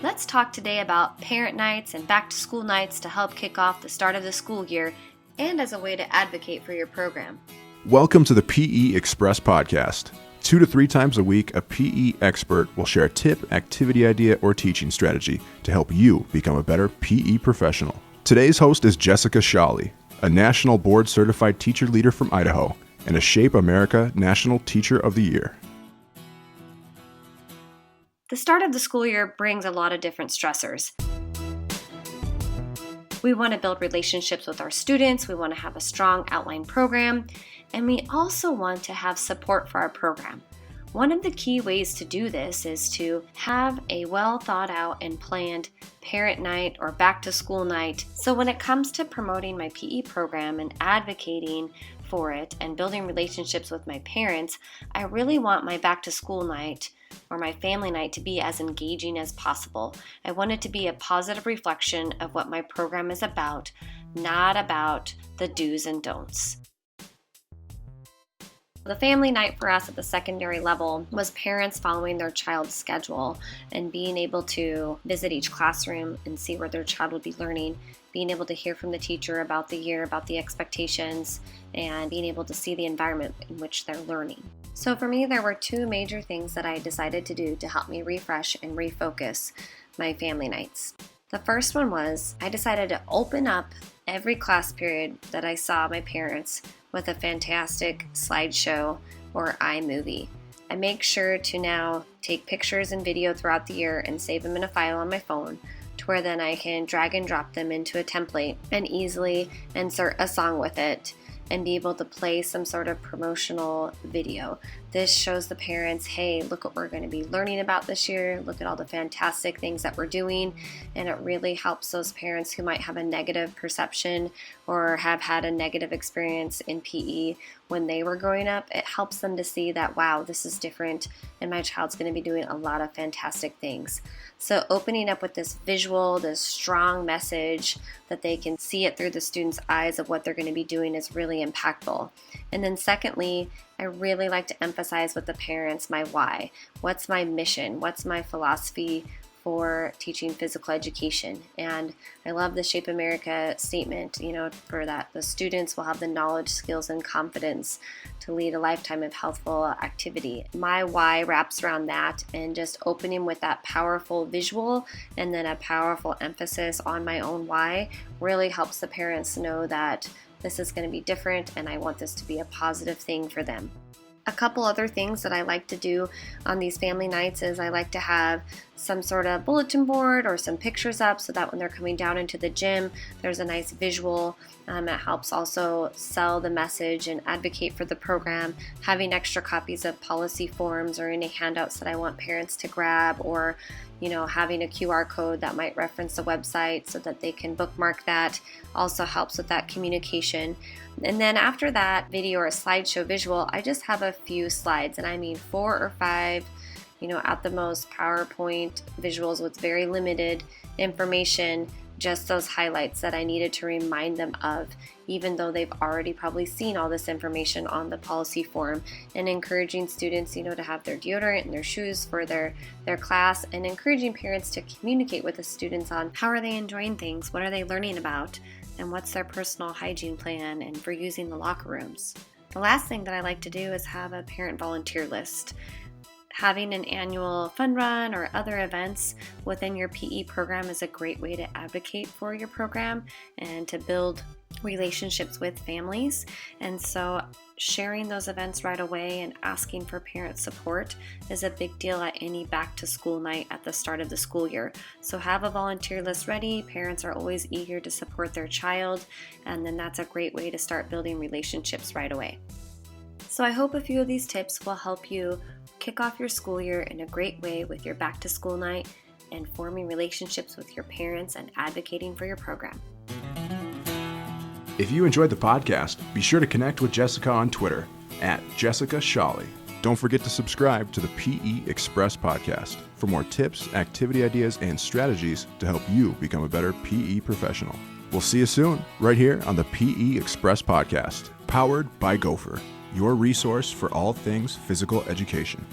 Let's talk today about parent nights and back-to-school nights to help kick off the start of the school year and as a way to advocate for your program. Welcome to the PE Express podcast. 2 to 3 times a week, a PE expert will share a tip, activity idea, or teaching strategy to help you become a better PE professional. Today's host is Jessica Shawley, a National Board Certified Teacher Leader from Idaho and a Shape America National Teacher of the Year. The start of the school year brings a lot of different stressors. We want to build relationships with our students, we want to have a strong outline program, and we also want to have support for our program. One of the key ways to do this is to have a well thought out and planned parent night or back to school night. So when it comes to promoting my PE program and advocating for it and building relationships with my parents, I really want my back to school night or my family night to be as engaging as possible. I want it to be a positive reflection of what my program is about, not about the do's and don'ts. The family night for us at the secondary level was parents following their child's schedule and being able to visit each classroom and see where their child would be learning, being able to hear from the teacher about the year, about the expectations, and being able to see the environment in which they're learning. So for me, there were 2 major things that I decided to do to help me refresh and refocus my family nights. The first one was I decided to open up every class period that I saw my parents with a fantastic slideshow or iMovie. I make sure to now take pictures and video throughout the year and save them in a file on my phone to where then I can drag and drop them into a template and easily insert a song with it and be able to play some sort of promotional video. This shows the parents, hey, look what we're going to be learning about this year. Look at all the fantastic things that we're doing. And it really helps those parents who might have a negative perception or have had a negative experience in PE when they were growing up. It helps them to see that, wow, this is different and my child's going to be doing a lot of fantastic things. So opening up with this visual, this strong message that they can see it through the students' eyes of what they're going to be doing is really impactful. And then secondly, I really like to emphasize with the parents my why. What's my mission? What's my philosophy for teaching physical education? And I love the Shape America statement, for that the students will have the knowledge, skills, and confidence to lead a lifetime of healthful activity. My why wraps around that, and just opening with that powerful visual and then a powerful emphasis on my own why really helps the parents know that this is going to be different and I want this to be a positive thing for them. A couple other things that I like to do on these family nights is I like to have some sort of bulletin board or some pictures up so that when they're coming down into the gym, there's a nice visual. It helps also sell the message and advocate for the program. Having extra copies of policy forms or any handouts that I want parents to grab, or having a QR code that might reference the website so that they can bookmark that also helps with that communication. And then after that video or slideshow visual, I just have a few slides, and I mean 4 or 5, at the most PowerPoint visuals with very limited information, just those highlights that I needed to remind them of, even though they've already probably seen all this information on the policy form, and encouraging students, to have their deodorant and their shoes for their class, and encouraging parents to communicate with the students on how are they enjoying things, what are they learning about, and what's their personal hygiene plan and for using the locker rooms. The last thing that I like to do is have a parent volunteer list. Having an annual fun run or other events within your PE program is a great way to advocate for your program and to build relationships with families. And so sharing those events right away and asking for parent support is a big deal at any back to school night at the start of the school year. So have a volunteer list ready. Parents are always eager to support their child, and then that's a great way to start building relationships right away. So I hope a few of these tips will help you kick off your school year in a great way with your back to school night and forming relationships with your parents and advocating for your program. If you enjoyed the podcast, be sure to connect with Jessica on Twitter @JessicaShawley. Don't forget to subscribe to the PE Express podcast for more tips, activity ideas, and strategies to help you become a better PE professional. We'll see you soon, right here on the PE Express podcast, powered by Gopher, your resource for all things physical education.